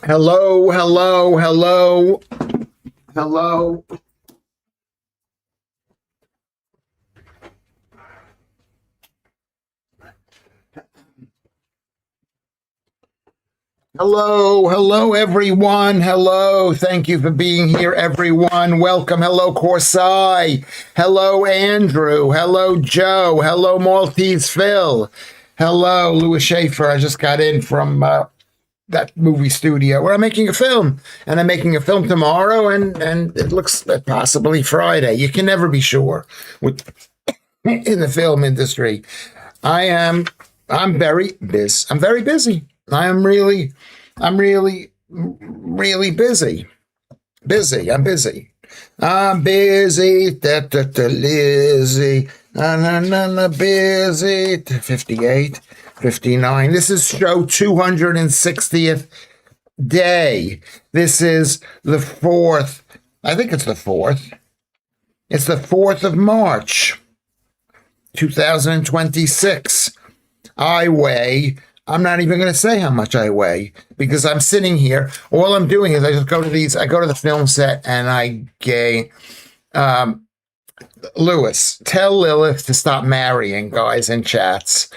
Hello, hello, hello, hello. Hello, hello, everyone. Hello. Thank you for being here, everyone. Welcome. Hello, Corsai. Hello, Andrew. Hello, Joe. Hello, Maltese Phil. Hello, Lewis Schaffer. I just got in from that movie studio where I'm making a film, and I'm making a film tomorrow, and it looks possibly Friday. You can never be sure with in the film industry. I am. I'm very busy. I'm very busy. I'm really busy. Busy. I'm busy. I'm busy. Da, da, da, Lizzie. Na, na, na, na, busy. 58, 59. This is show 260th day. This is the 4th. I think it's the 4th. It's the 4th of March, 2026. I'm not even going to say how much I weigh because I'm sitting here. All I'm doing is I just go to the film set and I gain. Lewis, tell Lilith to stop marrying guys in chats.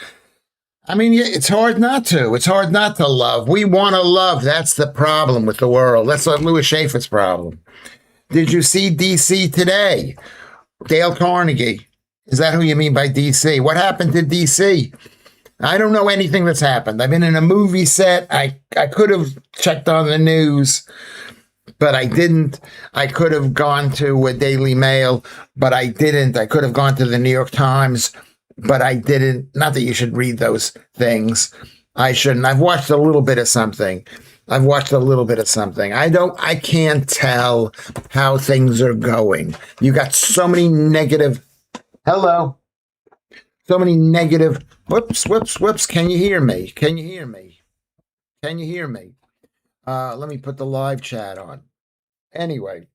I mean, it's hard not to. It's hard not to love. We want to love. That's the problem with the world. That's what Lewis Schaffer's problem. Did you see DC today? Dale Carnegie. Is that who you mean by DC? What happened to DC? I don't know anything that's happened. I've been in a movie set. I could have checked on the news, but I didn't. I could have gone to a Daily Mail, but I didn't. I could have gone to the New York Times, but I didn't. Not that you should read those things. I shouldn't. I've watched a little bit of something. I can't tell how things are going. You got so many negative. Hello. So many negative. Whoops. Can you hear me? Let me put the live chat on. Anyway,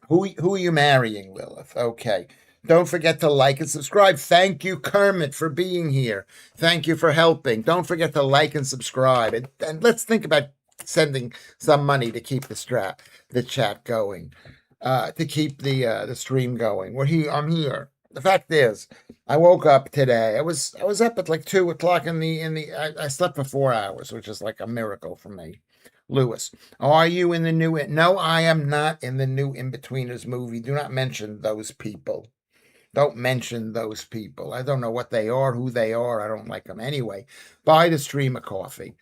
who are you marrying, Lilith? Okay. Don't forget to like and subscribe. Thank you, Kermit, for being here. Thank you for helping. Don't forget to like and subscribe. And let's think about sending some money to keep the chat going, to keep the stream going. I'm here. The fact is, I woke up today. I was up at like 2 o'clock I slept for 4 hours, which is like a miracle for me. Lewis, are you in the new? No, I am not in the new In-Betweeners movie. Do not mention those people. Don't mention those people. I don't know what they are, who they are. I don't like them anyway. Buy the stream of coffee.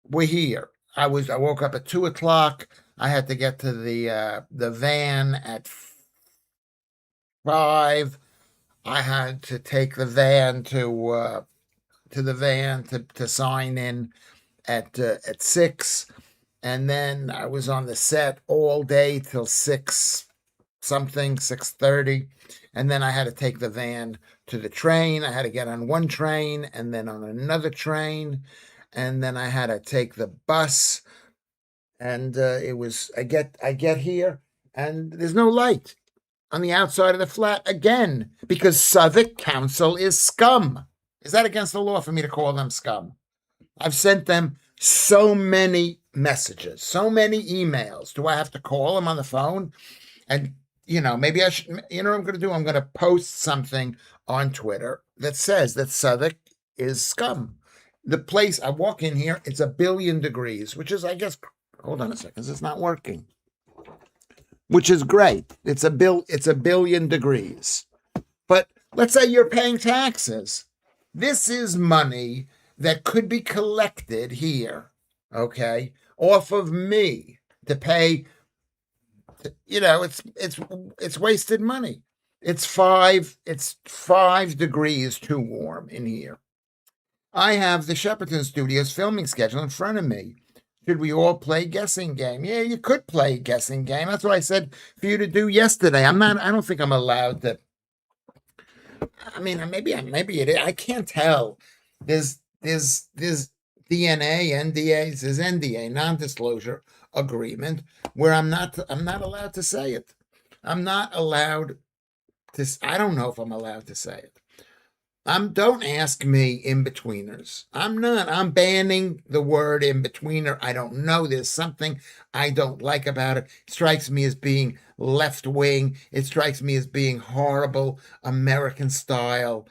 We're here. I woke up at 2 o'clock. I had to get to the van at 5. I had to take the van to sign in at 6, and then I was on the set all day till 6:30, and then I had to take the van to the train. I had to get on one train and then on another train, and then I had to take the bus, and I get here and there's no light on the outside of the flat again because Southwark Council is scum. Is that against the law for me to call them scum? I've sent them so many messages, so many emails. Do I have to call them on the phone? And, maybe I should, what I'm going to do? I'm going to post something on Twitter that says that Southwark is scum. The place, I walk in here, it's 1,000,000,000 degrees, which is, I guess, hold on a second, it's not working. Which is great. It's 1,000,000,000 degrees. But let's say you're paying taxes. This is money that could be collected here, okay, off of me to pay. It's wasted money. It's 5 degrees too warm in here. I have the Shepperton Studios filming schedule in front of me. Should we all play guessing game? Yeah, you could play guessing game. That's what I said for you to do yesterday. I don't think I'm allowed to. I mean, maybe it is. I can't tell. There's DNA, NDAs, there's NDA, non-disclosure agreement, where I'm not allowed to say it. I'm not allowed to. I don't know if I'm allowed to say it. Don't ask me in-betweeners. I'm banning the word in-betwener. I don't know. There's something I don't like about it. It strikes me as being left-wing. It strikes me as being horrible American style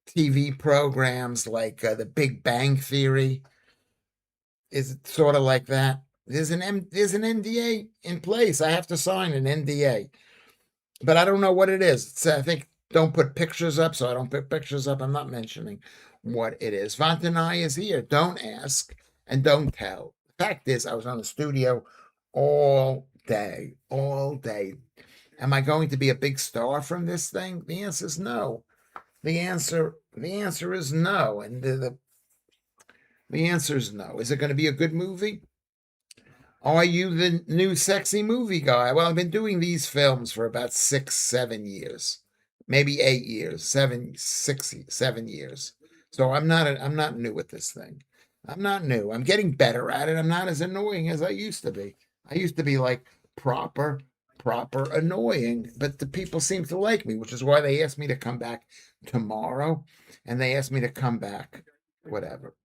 TV programs like The Big Bang Theory. Is it sort of like that? There's an NDA in place. I have to sign an NDA, but I don't know what it is. I think don't put pictures up, so I don't put pictures up. I'm not mentioning what it is. Vantanai is here. Don't ask and don't tell. The fact is, I was on the studio all day, all day. Am I going to be a big star from this thing? The answer is no. The answer is no, and the answer is no. Is it going to be a good movie? Are you the new sexy movie guy? Well, I've been doing these films for about 6, 7 years, maybe 8 years, 7 years. So I'm not new at this thing. I'm not new. I'm getting better at it. I'm not as annoying as I used to be. I used to be like proper annoying, but the people seem to like me, which is why they asked me to come back tomorrow, and they asked me to come back, whatever.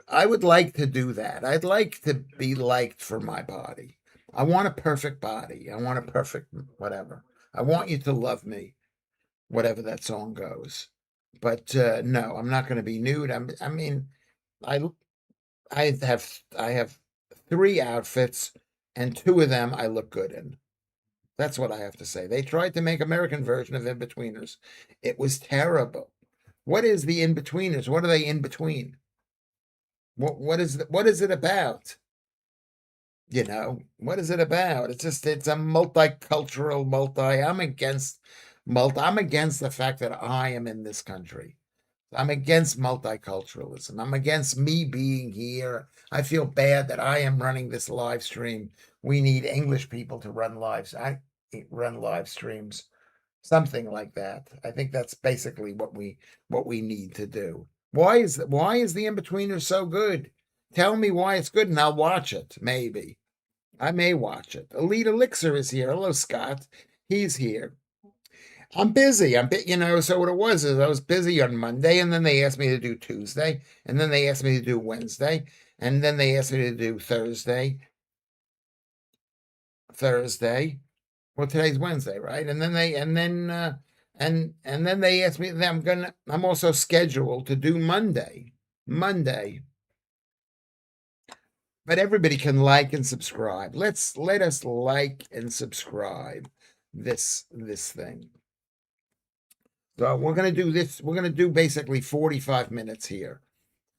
I would like to do that. I'd like to be liked for my body. I want a perfect body. I want a perfect whatever. I want you to love me, whatever that song goes. But no, I'm not going to be nude. I mean, I I have 3 outfits, and 2 of them I look good in. That's what I have to say. They tried to make American version of In-Betweeners. It was terrible. What is the In-Betweeners? What are they in between? What is it about? What is it about? It's a multicultural I'm against the fact that I am in this country. I'm against multiculturalism. I'm against me being here. I feel bad that I am running this live stream. We need English people to run live streams, something like that. I think that's basically what we need to do. Why is the In-Betweener so good? Tell me why it's good, and I'll watch it. Maybe I may watch it. Elite Elixir is here. Hello, Scott. He's here. I'm busy. So what it was is I was busy on Monday, and then they asked me to do Tuesday, and then they asked me to do Wednesday, and then they asked me to do Thursday. Well, today's Wednesday, right? And then they asked me that I'm also scheduled to do Monday. But everybody can like and subscribe. Let us like and subscribe this thing. So we're going to do this. We're going to do basically 45 minutes here.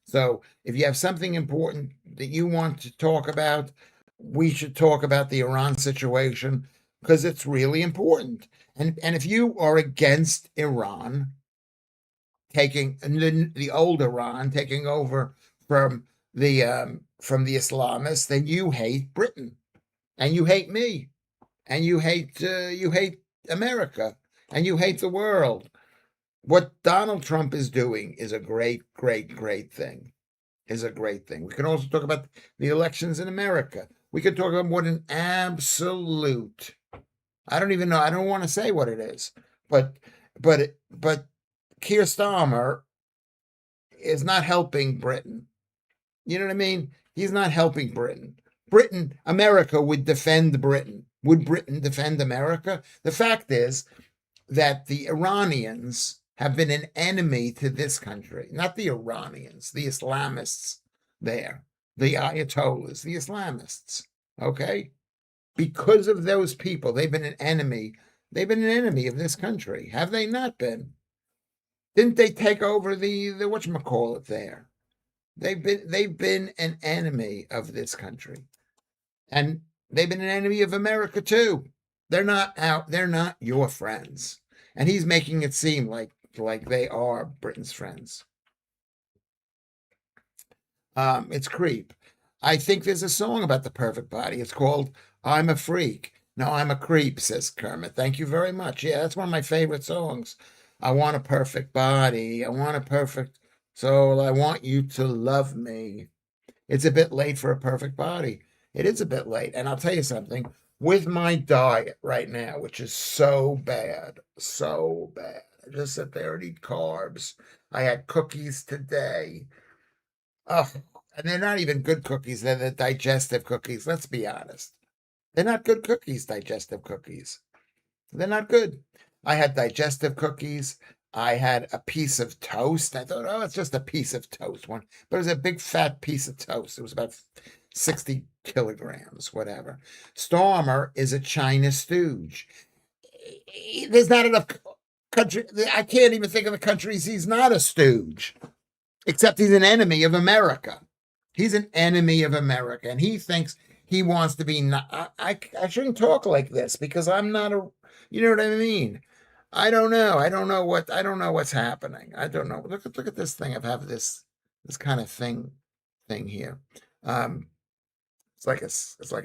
So if you have something important that you want to talk about, we should talk about the Iran situation because it's really important. And if you are against Iran taking the old Iran taking over from the Islamists, then you hate Britain, and you hate me, and you hate America, and you hate the world. What Donald Trump is doing is a great, great, great thing. Is a great thing. We can also talk about the elections in America. We could talk about what an absolute. I don't even know. I don't want to say what it is, but Keir Starmer is not helping Britain. You know what I mean? He's not helping Britain. America would defend Britain. Would Britain defend America? The fact is that the Iranians have been an enemy to this country. Not the Iranians, the Islamists there, the Ayatollahs, the Islamists. Okay? Because of those people, they've been an enemy. They've been an enemy of this country. Have they not been? Didn't they take over the whatchamacallit there? They've been an enemy of this country. And they've been an enemy of America too. They're not your friends. And he's making it seem like they are Britain's friends. It's creep. I think there's a song about the perfect body. It's called I'm a Freak. No, I'm a Creep, says Kermit. Thank you very much. Yeah, that's one of my favorite songs. I want a perfect body. I want a perfect soul. I want you to love me. It's a bit late for a perfect body. It is a bit late. And I'll tell you something, with my diet right now, which is so bad, Just sit there and eat carbs. I had cookies today. Oh, and they're not even good cookies. They're the digestive cookies. Let's be honest. They're not good cookies, digestive cookies. They're not good. I had digestive cookies. I had a piece of toast. I thought, oh, it's just a piece of toast. One, but it was a big fat piece of toast. It was about 60 kilograms, whatever. Stormer is a China stooge. There's not enough country. I can't even think of the countries he's not a stooge, except he's an enemy of America. He's an enemy of America, and he thinks he wants to be. Not, I shouldn't talk like this because I'm not a. You know what I mean? I don't know. I don't know what's happening. I don't know. Look at this thing. I have this kind of thing here. Um, it's like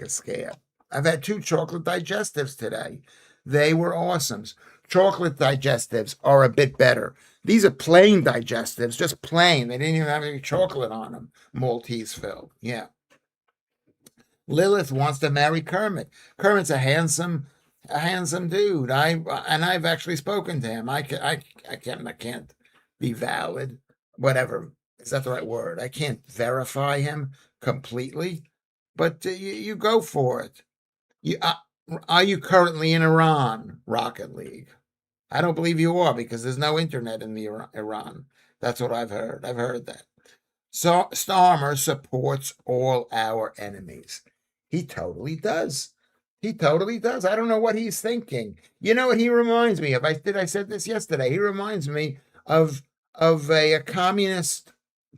a scare. I've had two chocolate digestives today. They were awesome. Chocolate digestives are a bit better. These are plain digestives, just plain. They didn't even have any chocolate on them. Maltese filled. Yeah. Lilith wants to marry Kermit. Kermit's a handsome dude. I've actually spoken to him. I can't be valid. Whatever, is that the right word? I can't verify him completely, but you go for it. Are you currently in Iran Rocket League? I don't believe you are because there's no internet in the Iran. That's what I've heard. I've heard that. So Starmer supports all our enemies. He totally does. He totally does. I don't know what he's thinking. You know what he reminds me of? I said this yesterday. He reminds me of a communist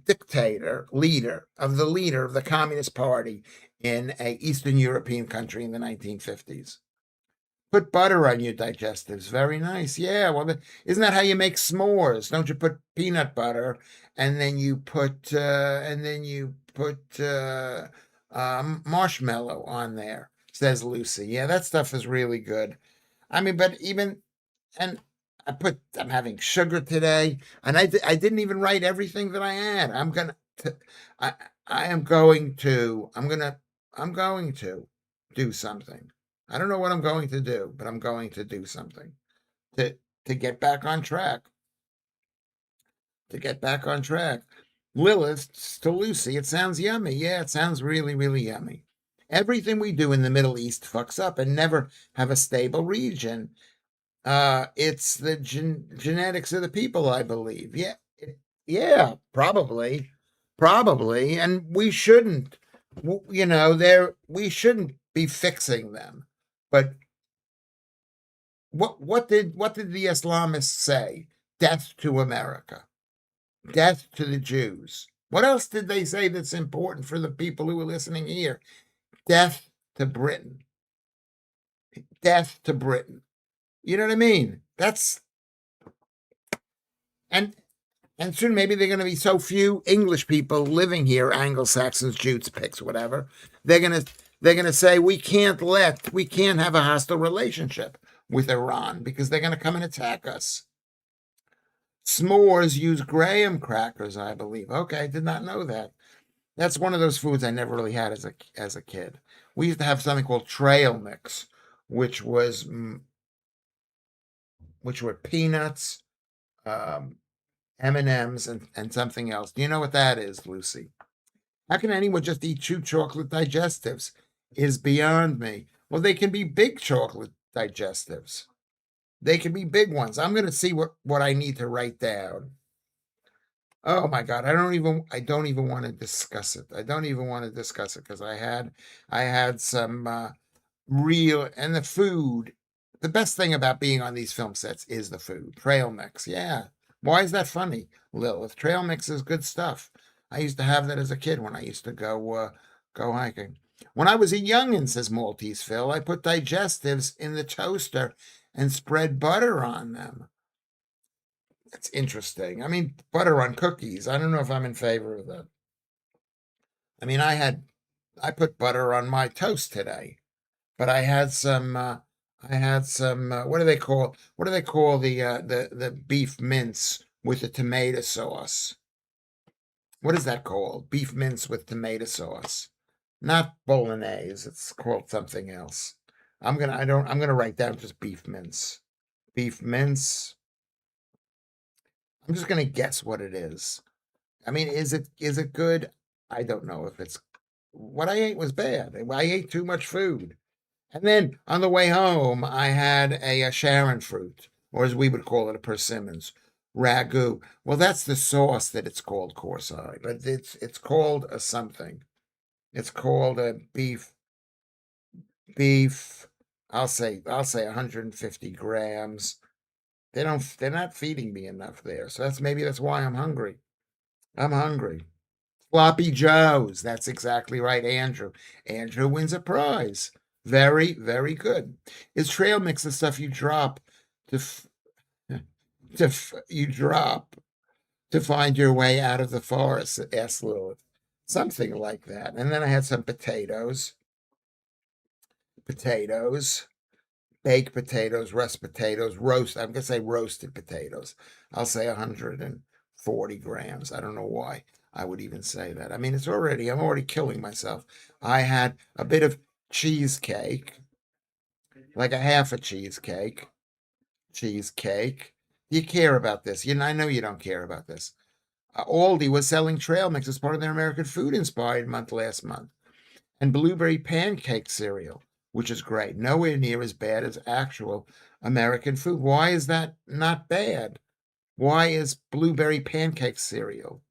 dictator, leader of the Communist Party in a Eastern European country in the 1950s. Put butter on your digestives. Very nice. Yeah. Well, isn't that how you make s'mores? Don't you put peanut butter and then you put marshmallow on there? Says Lucy. Yeah, that stuff is really good. I mean, but even and I'm having sugar today, and I didn't even write everything that I had. I I am going to I'm going to do something. I don't know what I'm going to do, but I'm going to do something to to get back on track. To get back on track. Lilith to Lucy, it sounds yummy. Yeah, it sounds really, really yummy. Everything we do in the Middle East fucks up and never have a stable region. It's the genetics of the people, I believe. Yeah, yeah, probably, and we shouldn't. You know, we shouldn't be fixing them. But what did the Islamists say? Death to America, death to the Jews. What else did they say that's important for the people who are listening here? Death to Britain, death to Britain. You know what I mean? That's and And soon maybe they're going to be so few English people living here, Anglo-Saxons, Jutes, Picts, whatever. They're gonna say we can't have a hostile relationship with Iran because they're going to come and attack us. S'mores use graham crackers, I believe. Okay, I did not know that. That's one of those foods I never really had as a kid. We used to have something called trail mix, which was which were peanuts, um, M&Ms, and something else. Do you know what that is, Lucy? How can anyone just eat two chocolate digestives? Is beyond me. Well, they can be big chocolate digestives. They can be big ones. I'm going to see what I need to write down. Oh my God, I don't even want to discuss it. I don't even want to discuss it because I had some real and the food. The best thing about being on these film sets is the food. Trail mix, yeah. Why is that funny, Lilith? Trail mix is good stuff. I used to have that as a kid when I used to go hiking. When I was a youngin, says Maltese Phil, I put digestives in the toaster and spread butter on them. That's interesting. I mean, butter on cookies. I don't know if I'm in favor of that. I mean, I put butter on my toast today, but I had some what do they call the beef mince with the tomato sauce? What is that called? Beef mince with tomato sauce. Not bolognese, it's called something else. I'm gonna write down just beef mince. Beef mince I'm just gonna guess what it is. I mean, is it good? I don't know if it's what I ate was bad. I ate too much food. And then on the way home, I had a Sharon fruit, or as we would call it, a persimmons ragu. Well, that's the sauce that it's called, course I, but it's called a something. It's called a beef. I'll say 150 grams. They're not feeding me enough there. So that's why I'm hungry. I'm hungry. Sloppy Joes. That's exactly right, Andrew. Andrew wins a prize. Very, very good. Is trail mix the stuff you drop to you drop to find your way out of the forest? Asked Lilith. Something like that. And then I had some potatoes, baked potatoes, russet potatoes, roast. I'm gonna say roasted potatoes. I'll say 140 grams. I don't know why I would even say that. I mean, I'm already killing myself. I had a bit of cheesecake, like a half a cheesecake. Cheesecake. Do you care about this? I know you don't care about this. Aldi was selling trail mix as part of their American Food Inspired Month last month, and blueberry pancake cereal, which is great. Nowhere near as bad as actual American food. Why is that not bad? Why is blueberry pancake cereal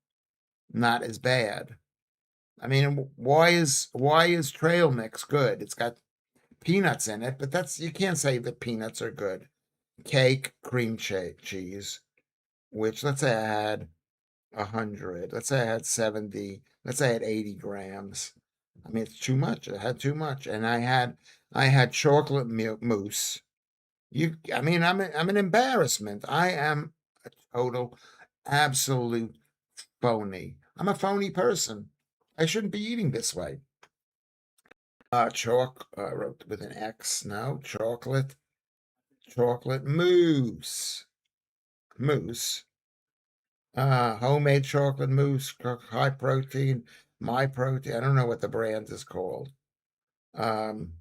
not as bad? I mean, why is trail mix good? It's got peanuts in it, but you can't say that peanuts are good. Cake, cream cheese, which let's say I had 100. Let's say I had 70. Let's say I had 80 grams. I mean, it's too much. I had too much, and I had chocolate mousse. I mean, I'm an embarrassment. I am a total, absolute phony. I'm a phony person. I shouldn't be eating this way. Wrote with an X. No, chocolate mousse. Homemade chocolate mousse, high protein, my protein. I don't know what the brand is called. Um,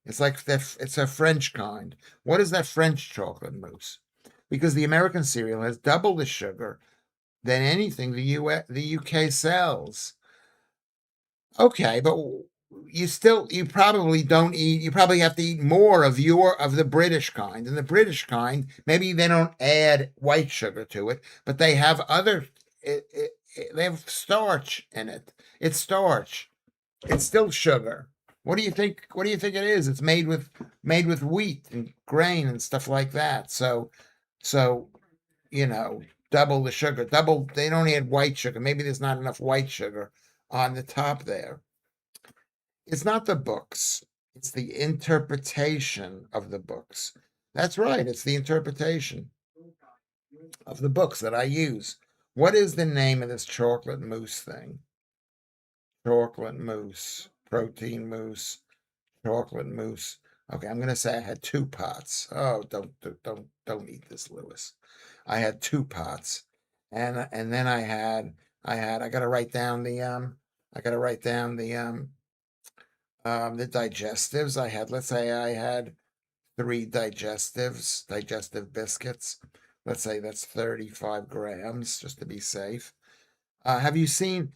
it's like that. It's a French kind. What is that French chocolate mousse? Because the American cereal has double the sugar than anything the UK sells. Okay, but you probably don't eat. You probably have to eat more of the British kind. And the British kind, maybe they don't add white sugar to it, but they have they have starch in it. It's starch. It's still sugar. What do you think? What do you think it is? It's made with wheat and grain and stuff like that. So you know, double the sugar. Double. They don't add white sugar. Maybe there's not enough white sugar on the top there. It's not the books. It's the interpretation of the books. That's right. It's the interpretation of the books that I use. What is the name of this chocolate mousse thing? Chocolate mousse, protein mousse, chocolate mousse. Okay, I'm gonna say I had two pots. Oh, don't eat this, Lewis. I had two pots, and then I gotta write down the digestives. Let's say I had three digestive biscuits. Let's say that's 35 grams, just to be safe. Have you seen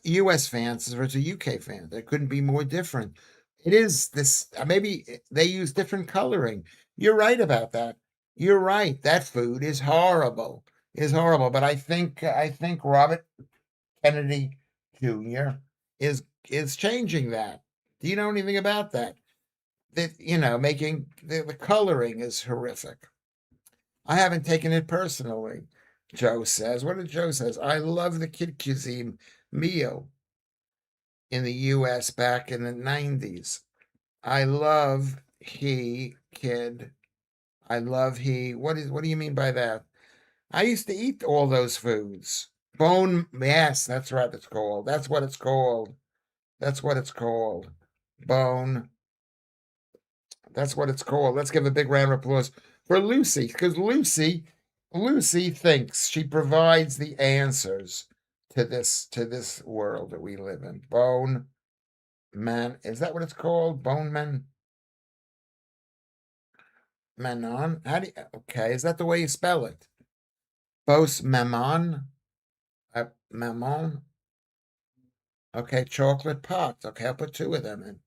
US fans versus UK fans? It couldn't be more different. It is this, maybe they use different coloring. You're right about that. You're right. That food is horrible. Is horrible. But I think Robert Kennedy Jr. is changing that. Do you know anything about that? That making the coloring is horrific. I haven't taken it personally. Joe says. What did Joe says? I love the kid cuisine meal in the U.S. back in the 90s. I love he kid. I love he. What do you mean by that? I used to eat all those foods. Bone, yes, that's right. It's called. That's what it's called. That's what it's called. Bone. That's what it's called. Let's give a big round of applause for Lucy, because Lucy thinks she provides the answers to this world that we live in. Bone man, is that what it's called? Bone man, manon. Okay, is that the way you spell it? Bose Mammon. Mammon. Okay, chocolate pots. Okay, I'll put 2 of them in.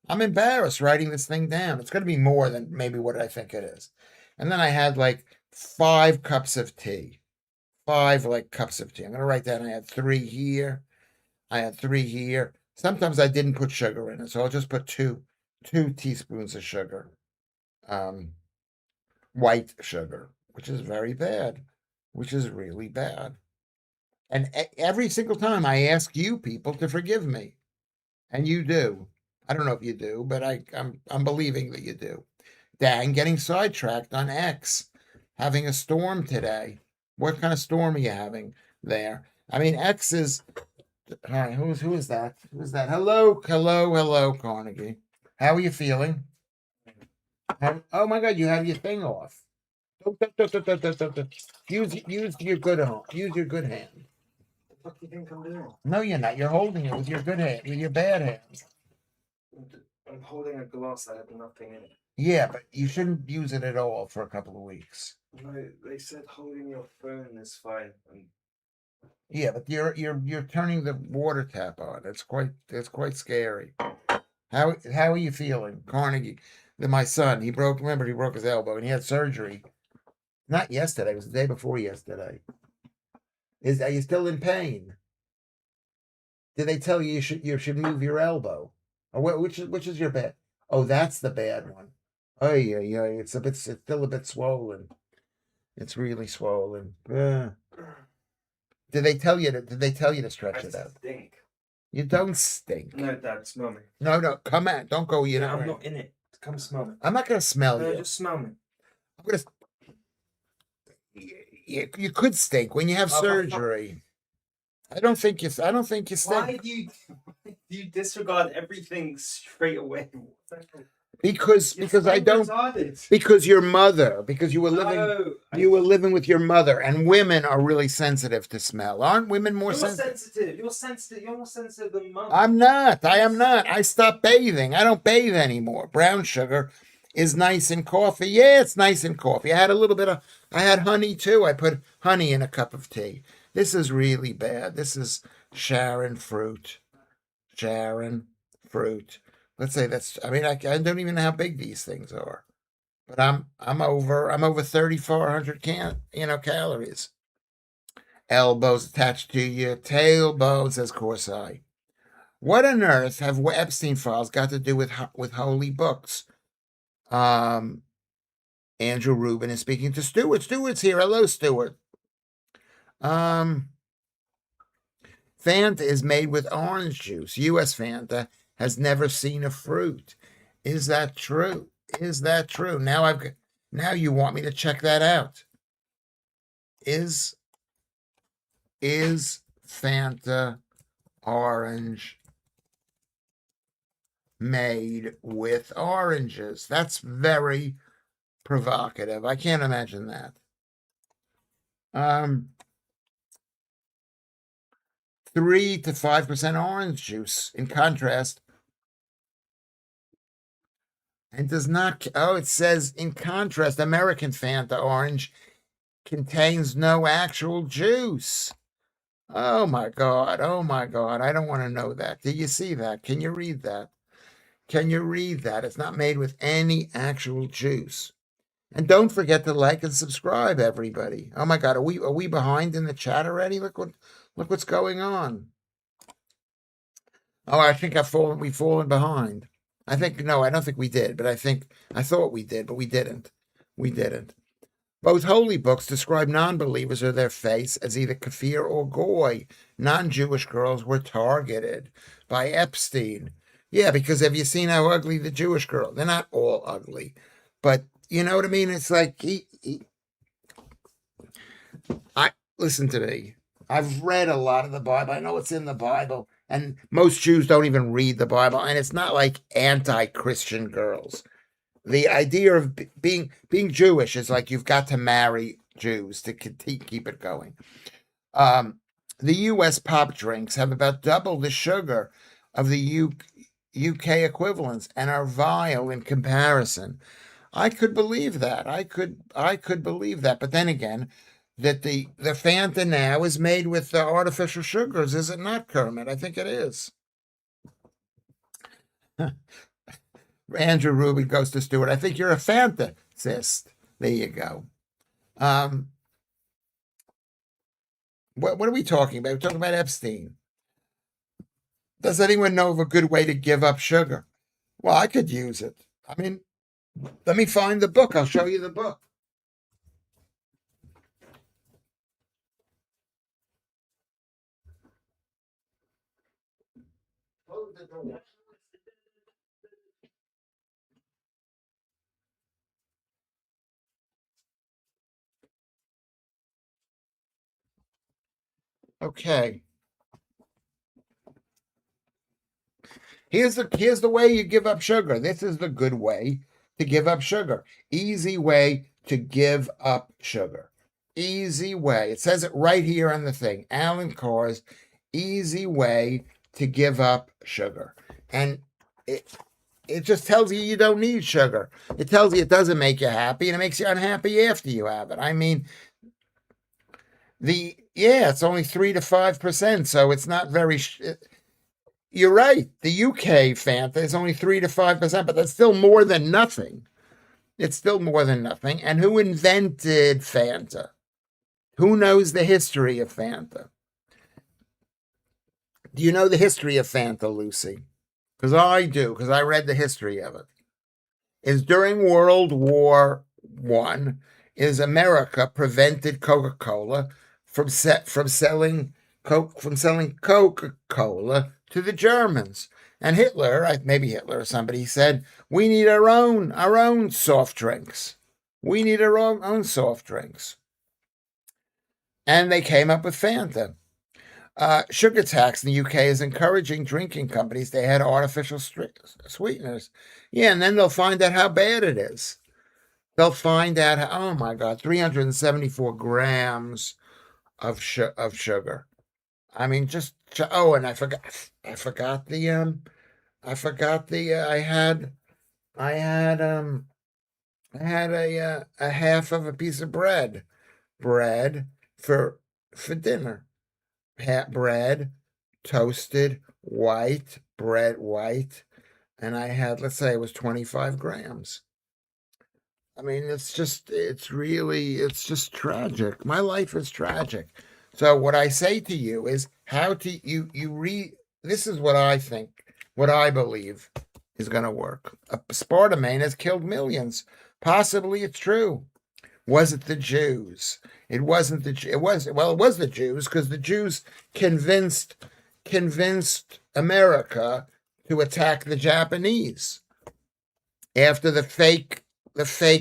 I'm embarrassed writing this thing down. It's going to be more than maybe what I think it is. And then I had like 5 cups of tea. 5 cups of tea. I'm going to write down I had 3 here. I had 3 here. Sometimes I didn't put sugar in it, so I'll just put two teaspoons of sugar. Um, White sugar, which is very bad, which is really bad. And every single time I ask you people to forgive me, and you do. I don't know if you do, but I'm believing that you do. Dang, getting sidetracked on X, having a storm today. What kind of storm are you having there? I mean, X is. Hi, who is that? Who is that? Hello, hello, hello, Carnegie. How are you feeling? Oh my God, you have your thing off. Use your good hand. Use your good hand. What do you think I'm doing? No, you're not. You're holding it with your good hand, with your bad hand. I'm holding a glass that had nothing in it. Yeah, but you shouldn't use it at all for a couple of weeks. No, they said holding your phone is fine. Yeah, but you're turning the water tap on. It's quite scary. How are you feeling, Carnegie? My son, he broke his elbow and he had surgery. Not yesterday, it was the day before yesterday. Are you still in pain? Did they tell you should move your elbow? Or which is your bad? Oh, that's the bad one. Oh yeah. It's still a bit swollen. It's really swollen. Did they tell you to stretch it out? Stink. You don't stink. No, Dad, smell me. No, come on. Don't go. I'm not in it. Come smell me. I'm not gonna smell No, you. just smell me. I'm gonna. You could stink when you have surgery. I don't think you stink. Why do you disregard everything straight away? Because I don't retarded. because your mother because you were living with your mother, and women are really sensitive to smell. Aren't women more sensitive? You're sensitive. You're more sensitive than mum. I'm not. I am not. I stopped bathing. I don't bathe anymore. Brown sugar is nice in coffee. Yeah, it's nice in coffee. I had honey too. I put honey in a cup of tea. This is really bad. This is Sharon fruit. Sharon fruit. Let's say that's. I mean, I don't even know how big these things are, but I'm over 3,400 calories. Elbows attached to your tailbone, says Corsai. What on earth have Epstein files got to do with holy books? Andrew Rubin is speaking to Stuart. Stuart's here. Hello, Stuart. Fanta is made with orange juice. U.S. Fanta has never seen a fruit. Is that true? Is that true? Now you want me to check that out. Is Fanta orange made with oranges? That's very provocative. I can't imagine that. 3 to 5% orange juice. In contrast, and does not. Oh, it says in contrast, American Fanta orange contains no actual juice. Oh my God. Oh my God. I don't want to know that. Do you see that? Can you read that? Can you read that? It's not made with any actual juice. And don't forget to like and subscribe, everybody. Oh my God, are we behind in the chat already? Look what's going on. Oh, I think we've fallen behind. I don't think we did, but I thought we did, but we didn't. We didn't. Both holy books describe non-believers or their faith as either kafir or goy. Non-Jewish girls were targeted by Epstein. Yeah, because have you seen how ugly the Jewish girl? They're not all ugly, but you know what I mean? It's like listen to me. I've read a lot of the Bible. I know what's in the Bible, and most Jews don't even read the Bible, and it's not like anti-Christian girls. The idea of being Jewish is like you've got to marry Jews to keep it going. The U.S. pop drinks have about double the sugar of the UK equivalents and are vile in comparison. I could believe that. I could believe that. But then again, that the Fanta now is made with artificial sugars, is it not, Kermit? I think it is. Andrew Ruby goes to Stewart. I think you're a fantasist. There you go. Um, what are we talking about? We're talking about Epstein. Does anyone know of a good way to give up sugar? Well, I could use it. I mean, let me find the book. I'll show you the book. Close the door. Okay. Here's the way you give up sugar. This is the good way to give up sugar. Easy way to give up sugar. Easy way. It says it right here on the thing. Alan Carr's easy way to give up sugar. And it just tells you you don't need sugar. It tells you it doesn't make you happy and it makes you unhappy after you have it. I mean, it's only 3 to 5%, so it's not very you're right. The UK Fanta is only 3 to 5%, but that's still more than nothing. It's still more than nothing. And who invented Fanta? Who knows the history of Fanta? Do you know the history of Fanta, Lucy? Because I do, because I read the history of it. Is during World War One, is America prevented Coca-Cola from selling Coca-Cola to the Germans. And Hitler, maybe Hitler or somebody, said, we need our own soft drinks. We need our own soft drinks. And they came up with Fanta. Sugar tax in the UK is encouraging drinking companies to add artificial sweeteners. Yeah, and then they'll find out how bad it is. They'll find out how, oh my God, 374 grams of sugar. I mean, and I forgot I had a half of a piece of bread for dinner. Bread, toasted white bread, and I had, let's say it was 25 grams. I mean, it's just tragic. My life is tragic. So what I say to you is this is what I think, what I believe is going to work. Aspartame has killed millions. Possibly it's true. Was it the Jews? It wasn't it was the Jews, because the Jews convinced America to attack the Japanese after the fake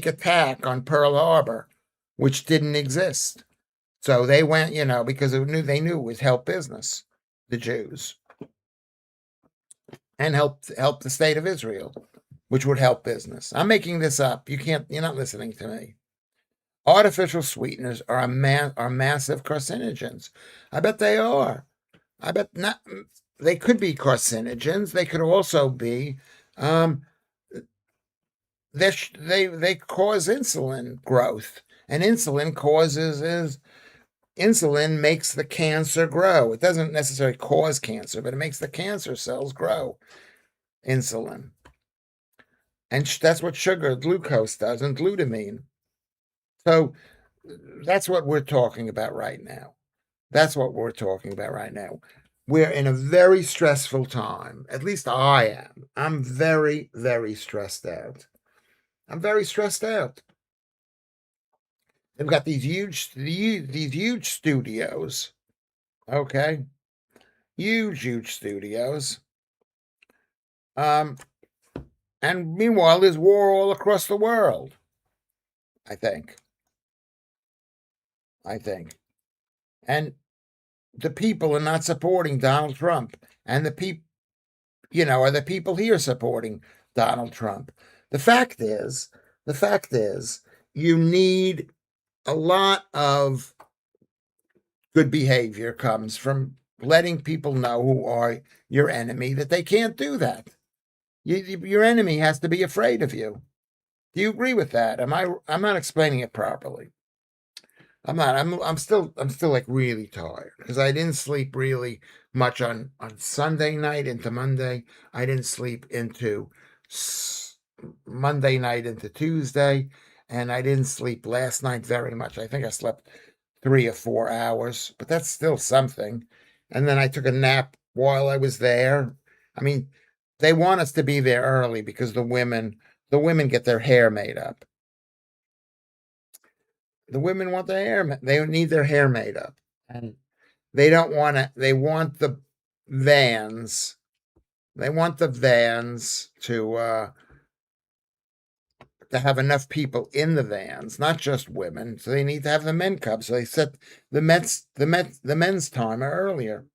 attack on Pearl Harbor, which didn't exist. So they went, because they knew it would help business, the Jews, and help the state of Israel, which would help business. I'm making this up. You're not listening to me. Artificial sweeteners are massive carcinogens. I bet they are. I bet not. They could be carcinogens. They could also be. They cause insulin growth, and insulin makes the cancer grow. It doesn't necessarily cause cancer, but it makes the cancer cells grow. Insulin, and that's what glucose does, and glutamine. So that's what we're talking about right now. We're in a very stressful time. At least I am. I'm very, very stressed out. They've got these huge studios. Okay. Huge studios. And meanwhile, there's war all across the world. I think. And the people are not supporting Donald Trump. And the people, are the people here supporting Donald Trump. The fact is, you need a lot of good behavior comes from letting people know who are your enemy that they can't do that. Your enemy has to be afraid of you. Do you agree with that? I'm not explaining it properly. I'm not. I'm still like really tired because I didn't sleep really much on Sunday night into Monday. I didn't sleep into s- Monday night into Tuesday, and I didn't sleep last night very much. I think I slept 3 or 4 hours, but that's still something. And then I took a nap while I was there. I mean, they want us to be there early because the women get their hair made up. The women want their they need their hair made up. And they don't want to, they want the vans. They want the vans to have enough people in the vans, not just women. So they need to have the men come. So they set the men's timer earlier.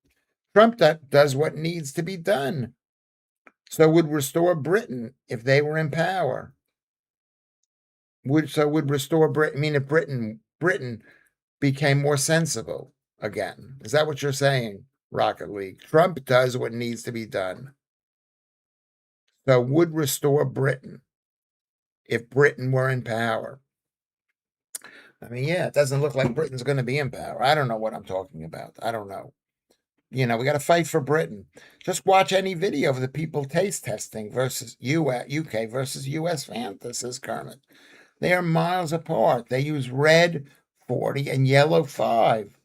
Trump does what needs to be done. So would restore Britain if they were in power. Would restore Britain. I mean, if Britain became more sensible again. Is that what you're saying, Rocket League? Trump does what needs to be done. So would restore Britain if Britain were in power. I mean, yeah, it doesn't look like Britain's going to be in power. I don't know what I'm talking about. I don't know. We got to fight for Britain. Just watch any video of the people taste testing versus UK versus US Fanta, says Kermit. They are miles apart. They use red 40 and yellow 5,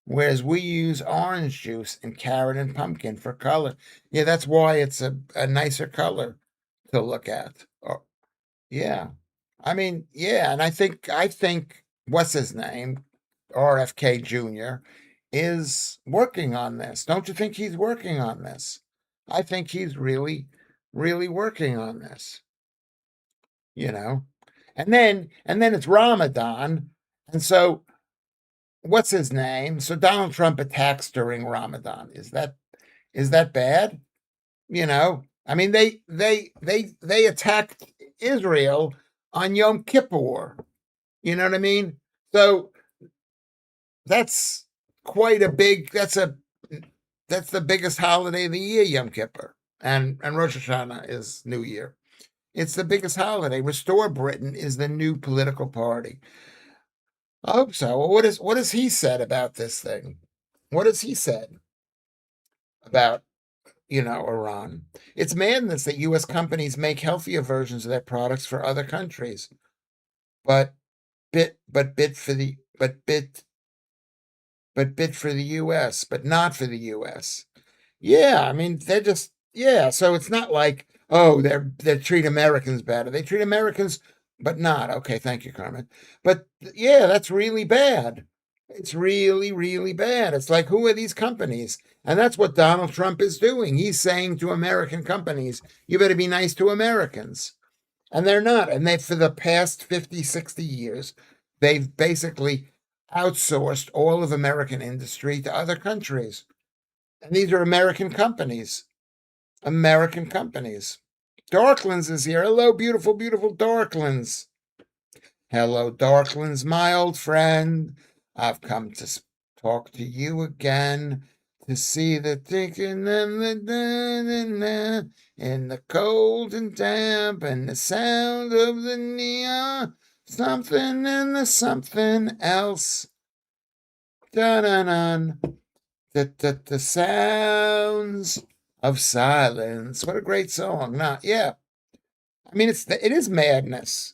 whereas we use orange juice and carrot and pumpkin for color. Yeah, that's why it's a nicer color to look at. Yeah. I mean, yeah, and I think what's his name? RFK Jr. is working on this. Don't you think he's working on this? I think he's really, really working on this, you know. And then it's Ramadan. And so what's his name? So Donald Trump attacks during Ramadan. Is that bad? I mean, they attacked Israel on Yom Kippur. You know what I mean? So that's quite a big. That's the biggest holiday of the year, Yom Kippur, and Rosh Hashanah is New Year. It's the biggest holiday. Restore Britain is the new political party. I hope so. Well, what has he said about this thing? What has he said about Iran? It's madness that U.S. companies make healthier versions of their products for other countries, but bit for the U.S., but not for the U.S. Yeah, I mean they're just yeah. So it's not like they treat Americans better. They treat Americans, but not okay. Thank you, Carmen. But yeah, that's really bad. It's really, really bad. It's like who are these companies? And that's what Donald Trump is doing. He's saying to American companies, you better be nice to Americans. And they're not. And they, for the past 50, 60 years, they've basically outsourced all of American industry to other countries. And these are American companies. American companies. Darklands is here. Hello, beautiful, beautiful Darklands. Hello, Darklands, my old friend. I've come to talk to you again to see the ticking and the and the cold and damp and the sound of the neon, something and the something else. Dun-dun-dun. The sounds of silence. What a great song. Nah, yeah. I mean, it is madness.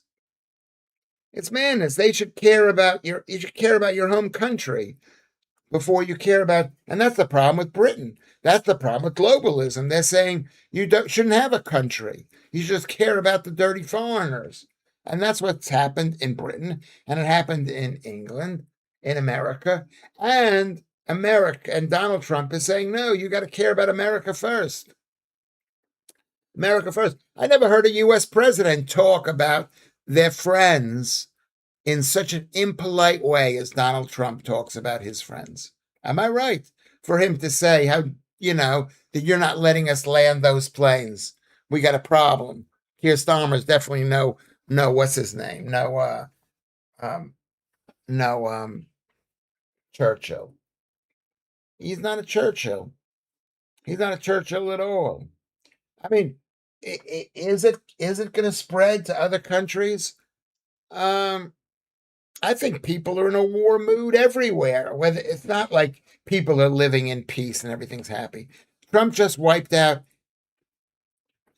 It's madness. You should care about your home country before you care about, and that's the problem with Britain. That's the problem with globalism. They're saying shouldn't have a country. You should just care about the dirty foreigners. And that's what's happened in Britain, and it happened in England, in America, and Donald Trump is saying, no, you got to care about America first. America first. I never heard a US president talk about their friends in such an impolite way as Donald Trump talks about his friends. Am I right? For him to say that you're not letting us land those planes. We got a problem. Keir Starmer's definitely no what's his name? Um no Churchill. He's not a Churchill. He's not a Churchill at all. I mean, is it going to spread to other countries? Um I think people are in a war mood everywhere. Whether it's not like people are living in peace and everything's happy. Trump just wiped out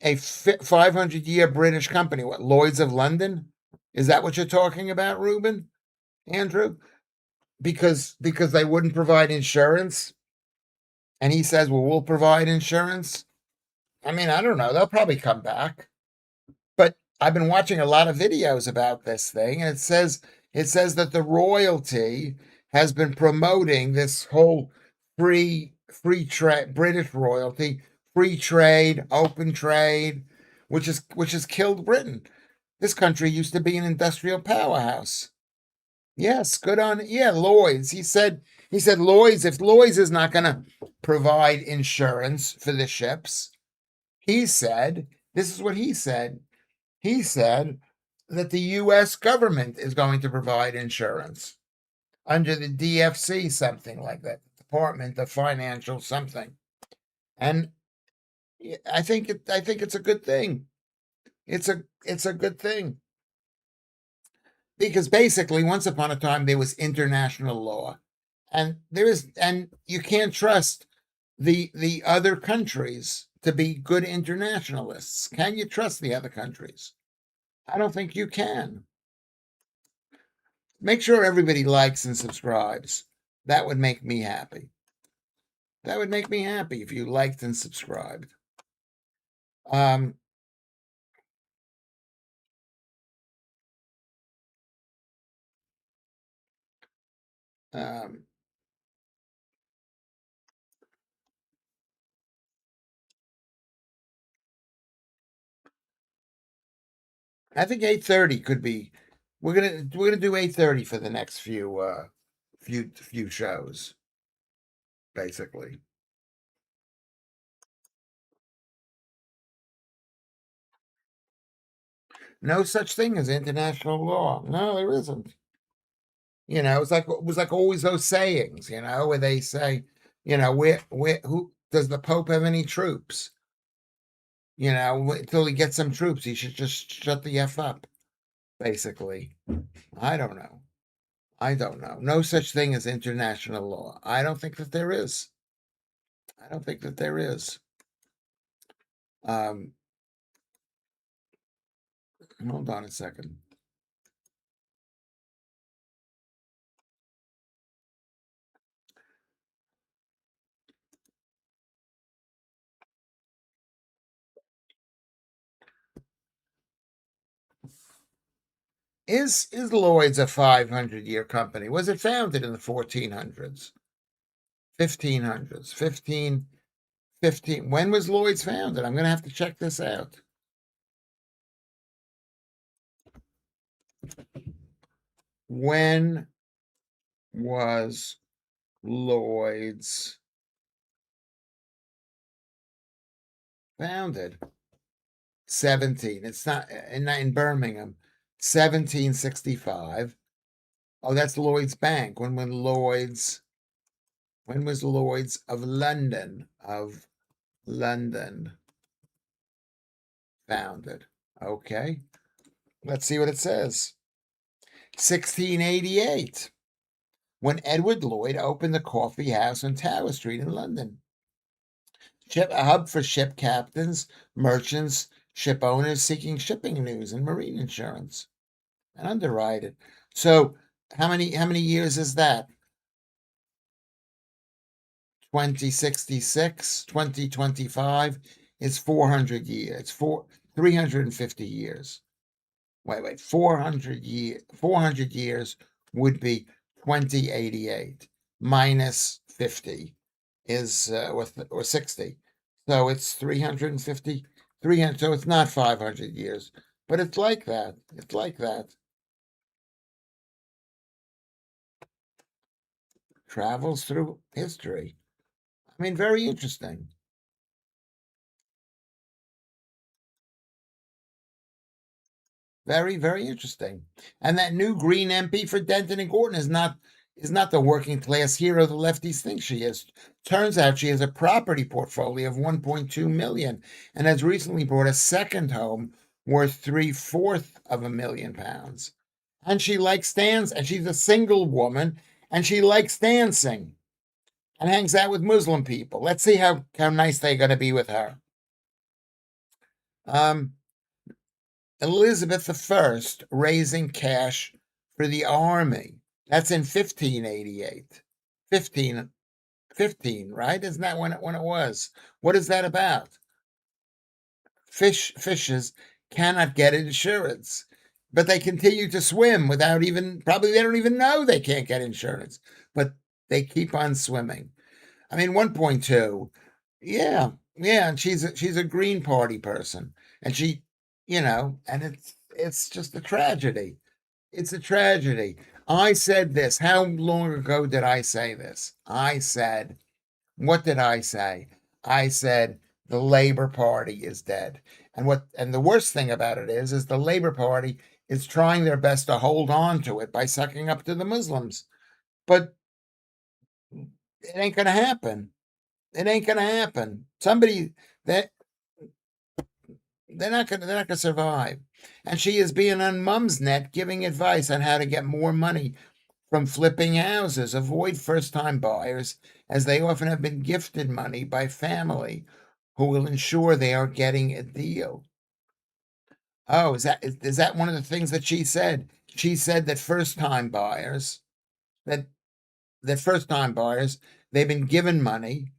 a 500-year British company. What, Lloyd's of London? Is that what you're talking about, Ruben? Andrew? Because they wouldn't provide insurance, and he says, "Well, we'll provide insurance." I mean, I don't know. They'll probably come back. But I've been watching a lot of videos about this thing, and it says that the royalty has been promoting this whole free trade, British royalty, free trade, open trade, which has killed Britain. This country used to be an industrial powerhouse. Yes, good on, yeah, Lloyd's. He said Lloyd's, if Lloyd's is not going to provide insurance for the ships, he said, this is what he said. He said that the US government is going to provide insurance under the DFC, something like that, Department of Financial something. And I think it's a good thing. It's a good thing. Because basically once upon a time there was international law, and you can't trust the other countries to be good internationalists. Can you trust the other countries? I don't think you can. Make sure everybody likes and subscribes. That would make me happy. That would make me happy if you liked and subscribed. Um, um, I think 8:30 could be. We're gonna do 8:30 for the next few shows, basically. No such thing as international law. No, there isn't. It was like always those sayings, where they say, where who does the Pope have any troops? Until he gets some troops, he should just shut the F up, basically. I don't know. I don't know. No such thing as international law. I don't think that there is. I don't think that there is. Um, Hold on a second. Is Lloyd's a 500-year company? Was it founded in the 1400s, 1500s, 15? When was Lloyd's founded? I'm going to have to check this out. When was Lloyd's founded? 17. It's not in Birmingham. 1765. Oh, that's Lloyd's Bank. When was Lloyd's of London founded? Okay. Let's see what it says. 1688. When Edward Lloyd opened the coffee house on Tower Street in London. A hub for ship captains, merchants, ship owners seeking shipping news and marine insurance, and underwrite. So how many years is that? 2066, 2025 is 400 years. It's 350 years. Wait, 400 years would be 2088 minus 50 is or 60. So it's 350, 300. So it's not 500 years, but it's like that. It's like that. Travels through history. I mean, very interesting. Very, very interesting. And that new Green MP for Denton and Gordon is not the working class hero the lefties think she is. Turns out she has a property portfolio of 1.2 million and has recently bought a second home worth 3/4 of £1 million. and she likes dance, and she's a single woman, and she likes dancing and hangs out with Muslim people. Let's see how nice they're going to be with her. Um, Elizabeth I raising cash for the army. That's in 1588. 15, 15, right? Isn't that when it was? What is that about? Fishes cannot get insurance, but they continue to swim without even, probably they don't even know they can't get insurance, but they keep on swimming. I mean, 1.2. Yeah, yeah, and she's a Green Party person, and and it's just a tragedy. It's a tragedy. I said this. How long ago did I say this? I said, what did I say? I said the Labor Party is dead. And the worst thing about it is the Labor Party is trying their best to hold on to it by sucking up to the Muslims. But it ain't gonna happen. It ain't gonna happen. Somebody that they're not gonna survive. And she is being on Mumsnet giving advice on how to get more money from flipping houses. Avoid first-time buyers, as they often have been gifted money by family who will ensure they are getting a deal. Oh, is that one of the things that she said? She said that that first-time buyers, they've been given money,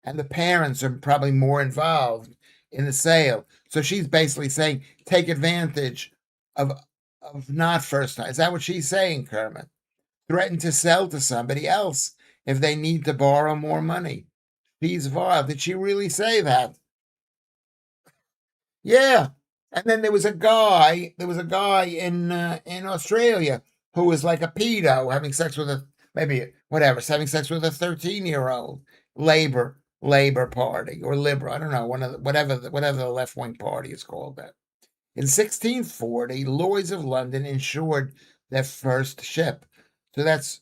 and the parents are probably more involved in the sale. So she's basically saying, take advantage of not first time. Is that what she's saying, Kermit? Threaten to sell to somebody else if they need to borrow more money. She's vile. Did she really say that? Yeah. And then there was a guy in Australia who was like a pedo having sex with a, maybe whatever, having sex with a 13-year-old. Labor Party or Liberal, I don't know, one of the, whatever the left wing party is called that. In 1640, Lloyd's of London insured their first ship. So that's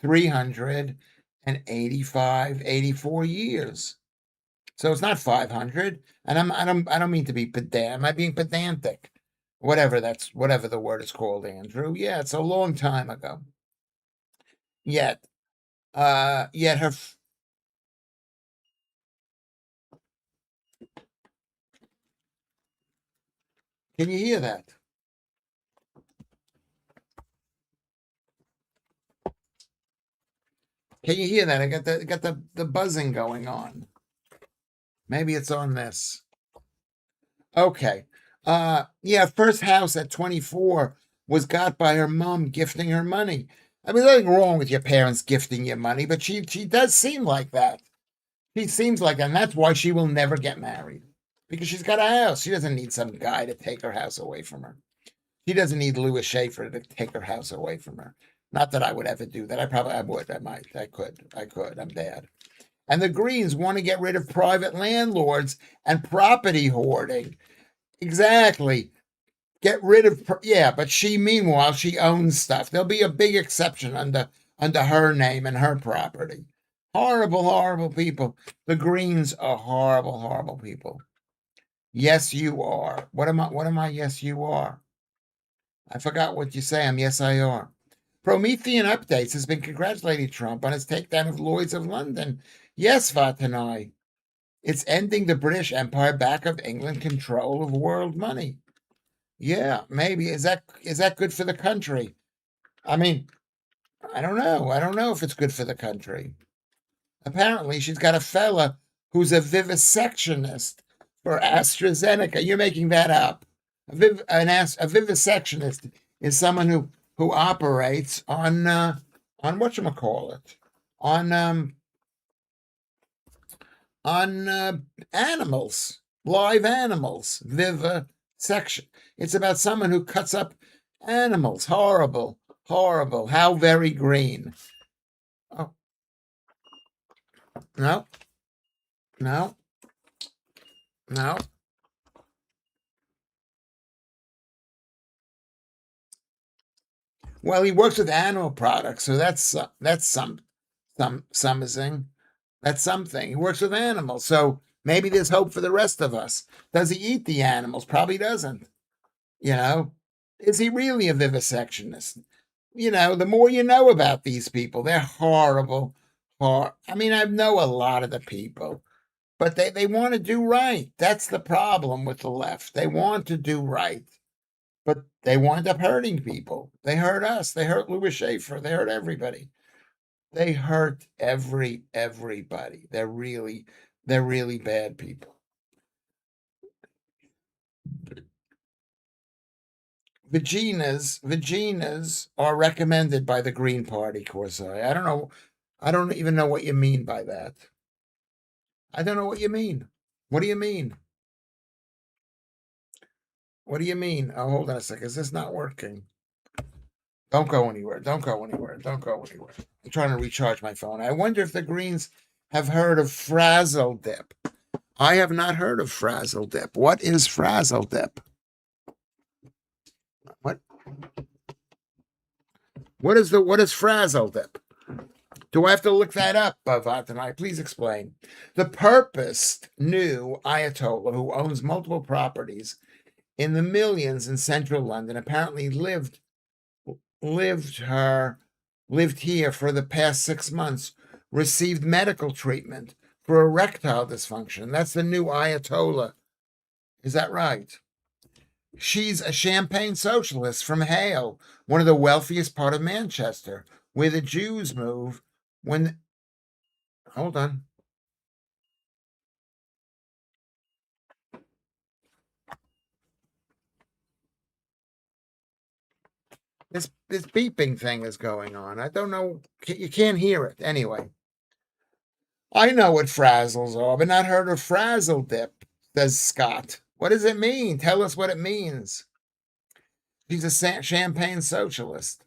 384 years. So it's not 500. And I don't mean to be pedant. I'm being pedantic. Whatever the word is called, Andrew. Yeah, it's a long time ago. Yet, yet her. Can you hear that? Can you hear that? I got the buzzing going on. Maybe it's on this. Okay. Yeah, first house at 24 was got by her mom gifting her money. I mean, there's nothing wrong with your parents gifting you money, but she does seem like that. She seems like that, and that's why she will never get married. Because she's got a house. She doesn't need some guy to take her house away from her. She doesn't need Lewis Schaffer to take her house away from her. Not that I would ever do that. I would. I might. I could. I'm bad. And the Greens want to get rid of private landlords and property hoarding. Exactly. Get rid of, yeah, but meanwhile, she owns stuff. There'll be a big exception under her name and her property. Horrible, horrible people. The Greens are horrible, horrible people. Yes, you are. What am I? What am I? Yes, you are. I forgot what you say. Yes, I are. Promethean Updates has been congratulating Trump on his takedown of Lloyd's of London. Yes, Vatanai. It's ending the British Empire back of England control of world money. Yeah, maybe. Is that good for the country? I mean, I don't know. I don't know if it's good for the country. Apparently, she's got a fella who's a vivisectionist for AstraZeneca. You're making that up. A vivisectionist is someone who operates on whatchamacallit, on on animals, live animals. Vivisection. It's about someone who cuts up animals. Horrible, horrible. How very green. Oh, no, no, no. Well, he works with animal products, so that's something. That's something. He works with animals, so maybe there's hope for the rest of us. Does he eat the animals? Probably doesn't. You know. Is he really a vivisectionist? The more you know about these people, they're horrible. I mean, I know a lot of the people, but they want to do right. That's the problem with the left. They want to do right, but they wind up hurting people. They hurt us. They hurt Lewis Schaffer. They hurt everybody. They hurt everybody. They're really bad people. Vaginas are recommended by the Green Party, Corsai. I don't know. I don't even know what you mean by that. I don't know what you mean. What do you mean? What do you mean? Oh, hold on a second. Is this not working? Don't go anywhere. Don't go anywhere. Don't go anywhere. I'm trying to recharge my phone. I wonder if the Greens have heard of Frazzle Dip. I have not heard of Frazzle Dip. What is Frazzle Dip? What? What is Frazzle Dip? Do I have to look that up, Vatanai? Please explain. The purposed new Ayatollah, who owns multiple properties in the millions in central London, apparently lived here for the past 6 months, received medical treatment for erectile dysfunction. That's the new Ayatollah. Is that right? She's a champagne socialist from Hale, one of the wealthiest part of Manchester, where the Jews move when. Hold on. This beeping thing is going on. I don't know. You can't hear it anyway. I know what frazzles are, but not heard of Frazzle Dip, says Scott. What does it mean? Tell us what it means. She's a champagne socialist.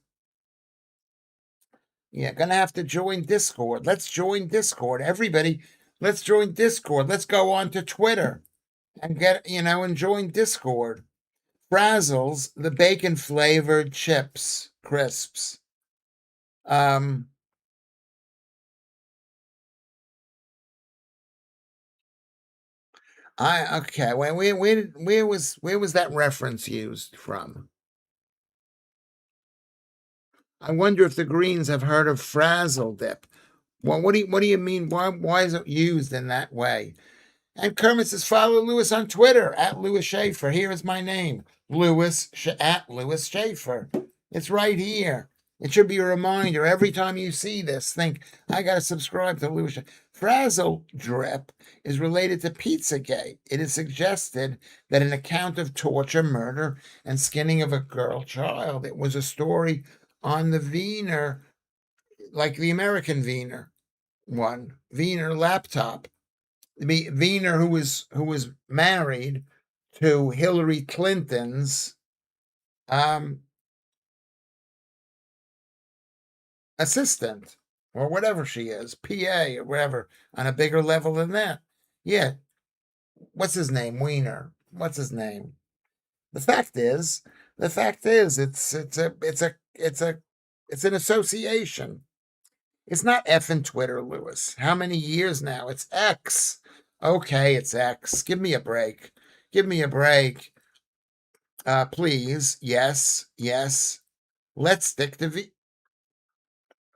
Yeah, gonna have to join Discord. Let's join Discord. Everybody, let's join Discord. Let's go on to Twitter and and join Discord. Frazzles, the bacon flavored chips, crisps. Okay. Where was that reference used from? I wonder if the Greens have heard of Frazzle Dip. Well, what do you mean? Why is it used in that way? And Kermit says, follow Lewis on Twitter at Lewis Schaffer. Here is my name, at Lewis Schaffer. It's right here. It should be a reminder every time you see this. Think, I got to subscribe to Lewis Schaffer. Frazzle Drip is related to Pizzagate. It is suggested that an account of torture, murder, and skinning of a girl child. It was a story on the Wiener, like the American Wiener one, Wiener laptop. Wiener, who was married to Hillary Clinton's assistant, or whatever she is, PA or whatever, on a bigger level than that. Yeah. What's his name? Wiener. What's his name? The fact is, it's an association. It's not effing Twitter, Lewis. How many years now? It's X. Okay, it's X. Give me a break. Give me a break. Please. Yes. Let's stick to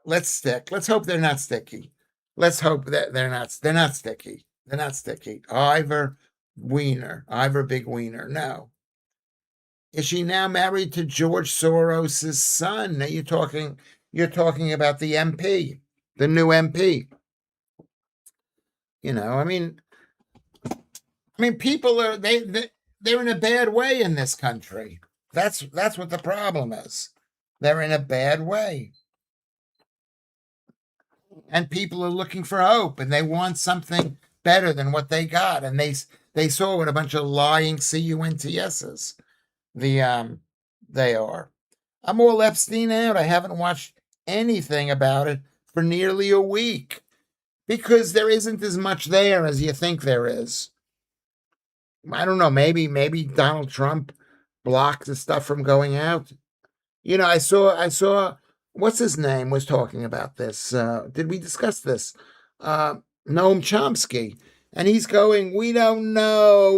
let's stick. Let's hope they're not sticky. Let's hope that they're not sticky. They're not sticky. Ivor Big Wiener. No. Is she now married to George Soros's son? Now you're talking about the MP, the new MP. I mean, people they're in a bad way in this country. That's what the problem is. They're in a bad way, and people are looking for hope, and they want something better than what they got, and they saw what a bunch of lying CUNTSs they are. I'm all Epstein out. I haven't watched anything about it for nearly a week because there isn't as much there as you think there is. I don't know. Maybe Donald Trump blocked the stuff from going out. I saw. What's his name was talking about this. Did we discuss this? Noam Chomsky, and he's going. We don't know.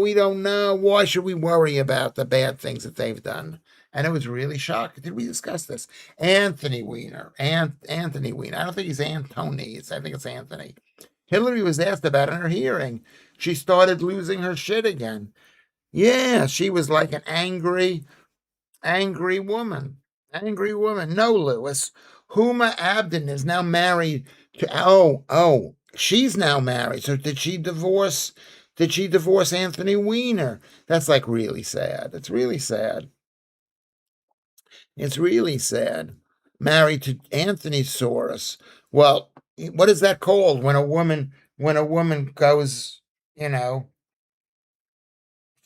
Why should we worry about the bad things that they've done? And it was really shocking. Did we discuss this? Anthony Weiner. Anthony Weiner. I don't think he's Anthony. I think it's Anthony. Hillary was asked about it in her hearing. She started losing her shit again. Yeah, she was like an angry woman. Angry woman. No, Lewis. Huma Abedin is now married to she's now married. So did she divorce Anthony Weiner? That's like really sad. It's really sad. It's really sad. Married to Anthony Soros. Well, what is that called when a woman goes, you know,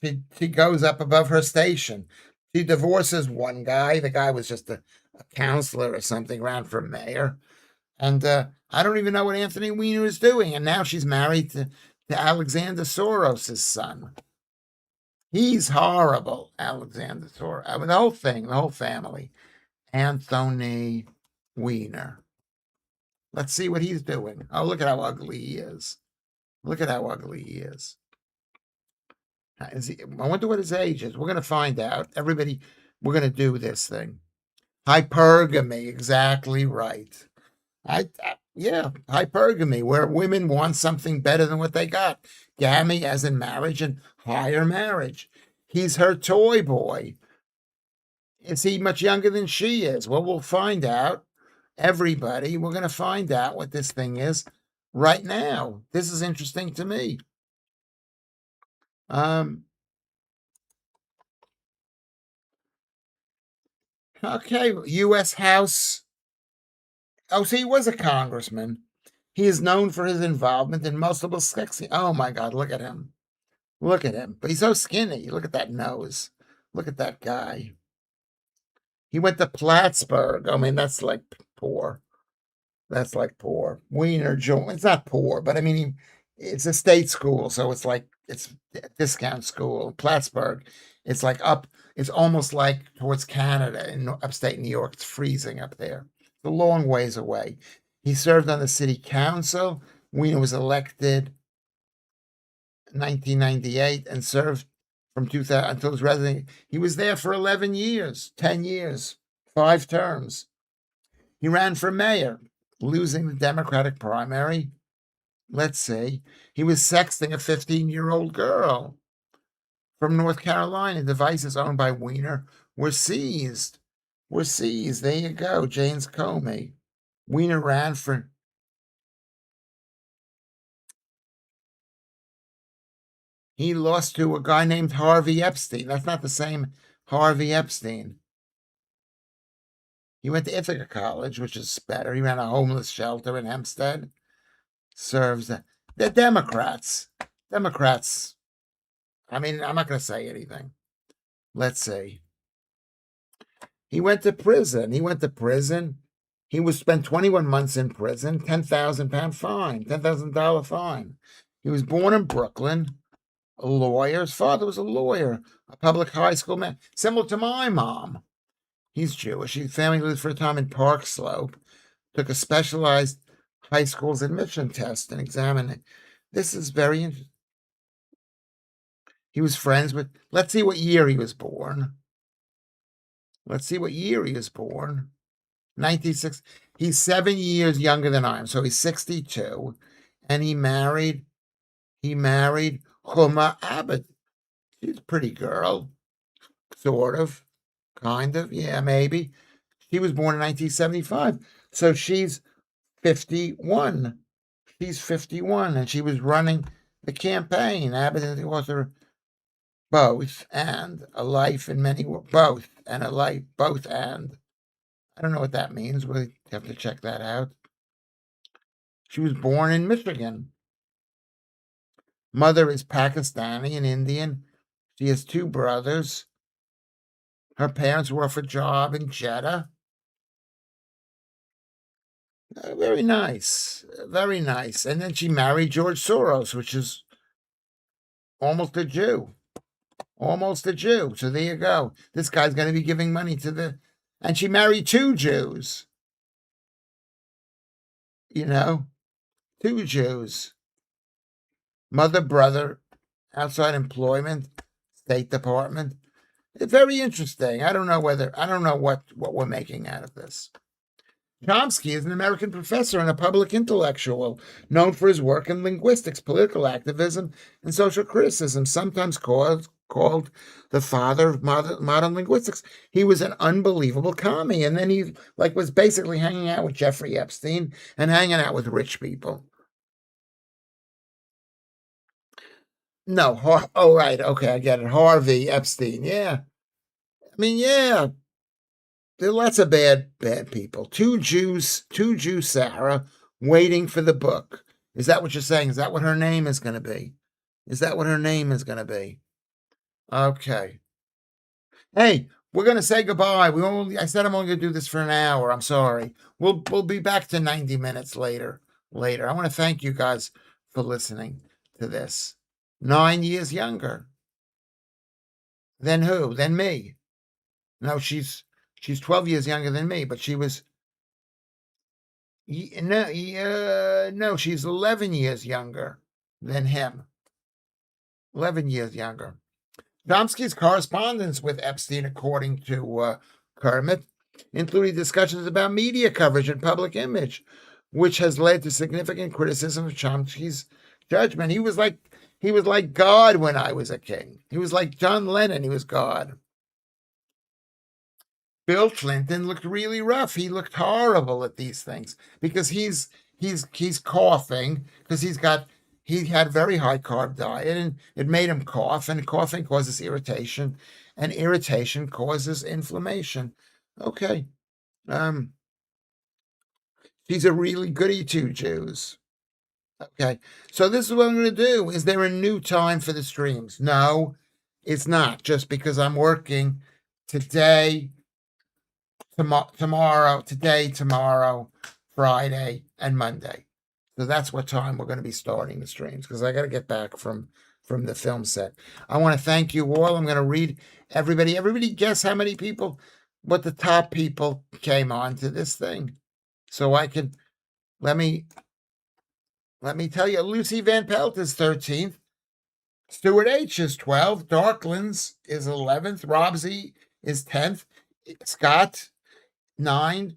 she goes up above her station. She divorces one guy. The guy was just a counselor or something, ran for mayor. And I don't even know what Anthony Weiner is doing. And now she's married to Alexander Soros' son. He's horrible, Alexander Soros. I mean, the whole thing, the whole family. Anthony Weiner. Let's see what he's doing. Oh, look at how ugly he is. Look at how ugly he is. I wonder what his age is. We're going to find out. Everybody, we're going to do this thing. Hypergamy, exactly right. Yeah, hypergamy, where women want something better than what they got. Gamy, as in marriage, and higher marriage. He's her toy boy. Is he much younger than she is? Well, we'll find out. Everybody, we're going to find out what this thing is right now. This is interesting to me. Okay, U.S. House. Oh, so he was a congressman. He is known for his involvement in multiple sexy. Oh my God, look at him. Look at him. But he's so skinny. Look at that nose. Look at that guy. He went to Plattsburgh. I mean, that's like poor. That's like poor. Wiener joint. It's not poor, but I mean, it's a state school, so it's like it's a discount school. Plattsburgh, it's like up. It's almost like towards Canada in upstate New York. It's freezing up there. It's a long ways away. He served on the city council. Wiener was elected in 1998 and served from 2000 until his resignation. He was there for 11 years, 10 years, 5 terms. He ran for mayor, losing the Democratic primary. Let's see. He was sexting a 15-year-old girl from North Carolina. Devices owned by Weiner were seized. There you go, James Comey. Weiner ran for. He lost to a guy named Harvey Epstein. That's not the same Harvey Epstein. He went to Ithaca College, which is better. He ran a homeless shelter in Hempstead. Serves the Democrats. Democrats. I mean, I'm not going to say anything. Let's see. He went to prison. He was spent 21 months in prison, £10,000 fine, $10,000 fine. He was born in Brooklyn, a lawyer. His father was a lawyer, a public high school man, similar to my mom. He's Jewish. His family lived for a time in Park Slope, took a specialized high school's admission test and examined it. This is very interesting. He was friends with, let's see what year he was born. 1960. He's 7 years younger than I am, so he's 62. And he married Huma Abed. She's a pretty girl. Sort of. Kind of. Yeah, maybe. She was born in 1975. So she's 51. She's 51, and she was running the campaign. Abbott is the author both and a life in many both and a life both and. I don't know what that means. We'll have to check that out. She was born in Michigan. Mother is Pakistani and Indian. She has 2 brothers. Her parents were off a job in Jeddah. Very nice. Very nice. And then she married George Soros, which is almost a Jew. Almost a Jew. So there you go. This guy's going to be giving money to the. And she married 2 Jews. 2 Jews. Mother, brother, outside employment, State Department. Very interesting. I don't know what we're making out of this. Chomsky is an American professor and a public intellectual, known for his work in linguistics, political activism, and social criticism, sometimes called the father of modern linguistics. He was an unbelievable commie, and then he was basically hanging out with Jeffrey Epstein and hanging out with rich people. No, oh right, okay, I get it. Harvey Epstein, yeah. I mean, yeah, there are lots of bad people. Two Jews, Sarah, waiting for the book. Is that what you're saying? Is that what her name is going to be? Is that what her name is going to be? Okay. Hey, we're going to say goodbye. I said I'm only going to do this for an hour. I'm sorry. We'll be back to 90 minutes later. I want to thank you guys for listening to this. 9 years younger than who? Than me. No, she's 12 years younger than me, but she was no, she's 11 years younger than him. 11 years younger. Chomsky's correspondence with Epstein, according to Kermit, including discussions about media coverage and public image, which has led to significant criticism of Chomsky's judgment. He was like God when I was a king. He was like John Lennon. He was God. Bill Clinton looked really rough. He looked horrible at these things because he's coughing because he had a very high carb diet and it made him cough, and coughing causes irritation, and irritation causes inflammation. Okay. She's a really goody two Jews. Okay. So this is what I'm going to do. Is there a new time for the streams? No, it's not, just because I'm working today, tomorrow, Friday, and Monday. So that's what time we're going to be starting the streams, because I got to get back from the film set. I want to thank you all. I'm going to read everybody. Everybody guess how many people, what the top people came on to this thing. So I can, let me tell you, Lucy Van Pelt is 13th. Stuart H is 12th. Darklands is 11th. Robsy is 10th. Scott 9.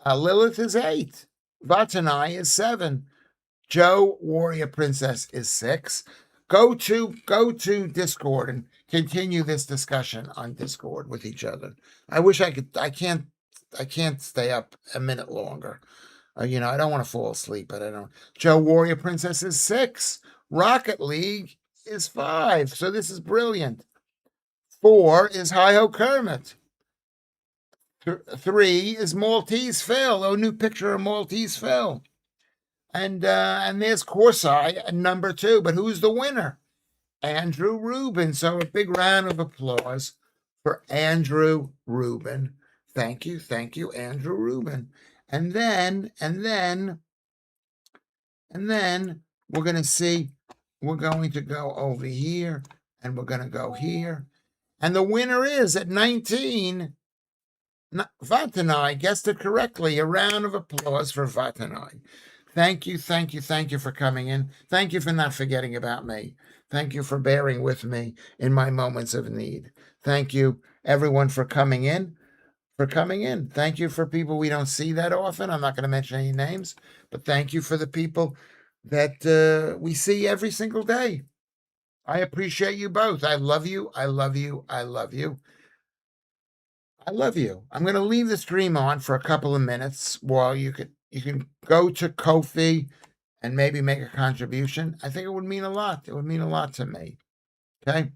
Lilith is 8. Vatanai is 7. Joe Warrior Princess is 6. Go to Discord and continue this discussion on Discord with each other. I wish I could. I can't stay up a minute longer. I don't want to fall asleep, but I don't. Joe Warrior Princess is 6. Rocket League is 5. So this is brilliant. 4 is Hi-Ho Kermit. 3 is Maltese Phil. Oh, new picture of Maltese Phil. And there's Corsai at number 2. But who's the winner? Andrew Rubin. So a big round of applause for Andrew Rubin. Thank you, Andrew Rubin. And then we're going to see, we're going to go over here, and we're going to go here. And the winner is at 19, Vatanai guessed it correctly. A round of applause for Vatanai. Thank you for coming in. Thank you for not forgetting about me. Thank you for bearing with me in my moments of need. Thank you, everyone, for coming in. Thank you for people we don't see that often. I'm not going to mention any names, but thank you for the people that we see every single day. I appreciate you both. I love you. I love you. I love you. I love you. I'm going to leave the stream on for a couple of minutes while you can go to Ko-fi and maybe make a contribution. I think it would mean a lot. It would mean a lot to me. Okay.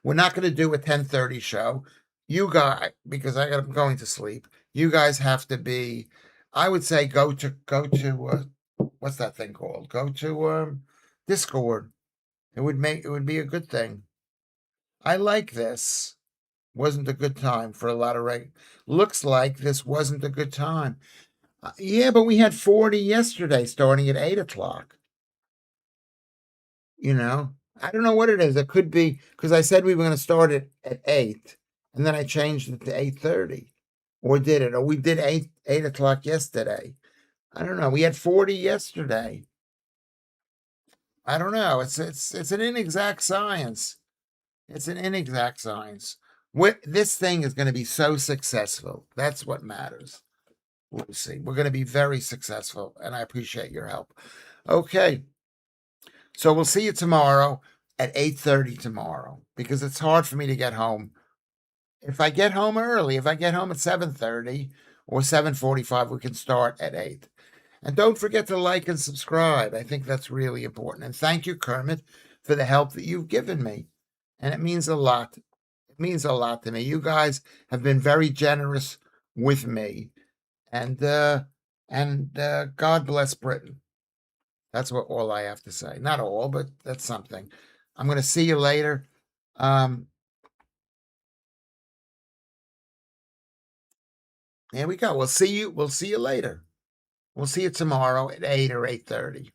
We're not going to do a 10:30 show. You guys, because I'm going to sleep. You guys have to be, I would say, go to what's that thing called? Go to Discord. It would be a good thing. I like this. Wasn't a good time for a lot of looks like this wasn't a good time. Yeah, but we had 40 yesterday starting at 8 o'clock. I don't know what it is. It could be because I said we were going to start it at 8, and then I changed it to 8:30. Or did it? Or we did 8 o'clock yesterday. I don't know. We had 40 yesterday. I don't know. It's an inexact science. It's an inexact science. This thing is going to be so successful. That's what matters. We'll see. We're going to be very successful, and I appreciate your help. Okay. So we'll see you tomorrow at 8:30 tomorrow, because it's hard for me to get home. If I get home early, if I get home at 7:30 or 7:45, we can start at 8. And don't forget to like and subscribe. I think that's really important. And thank you, Kermit, for the help that you've given me. And it means a lot. It means a lot to me. You guys have been very generous with me. And God bless Britain. That's what all I have to say. Not all, but that's something. I'm going to see you later. Here we go. We'll see you later. We'll see you tomorrow at 8 or 8:30.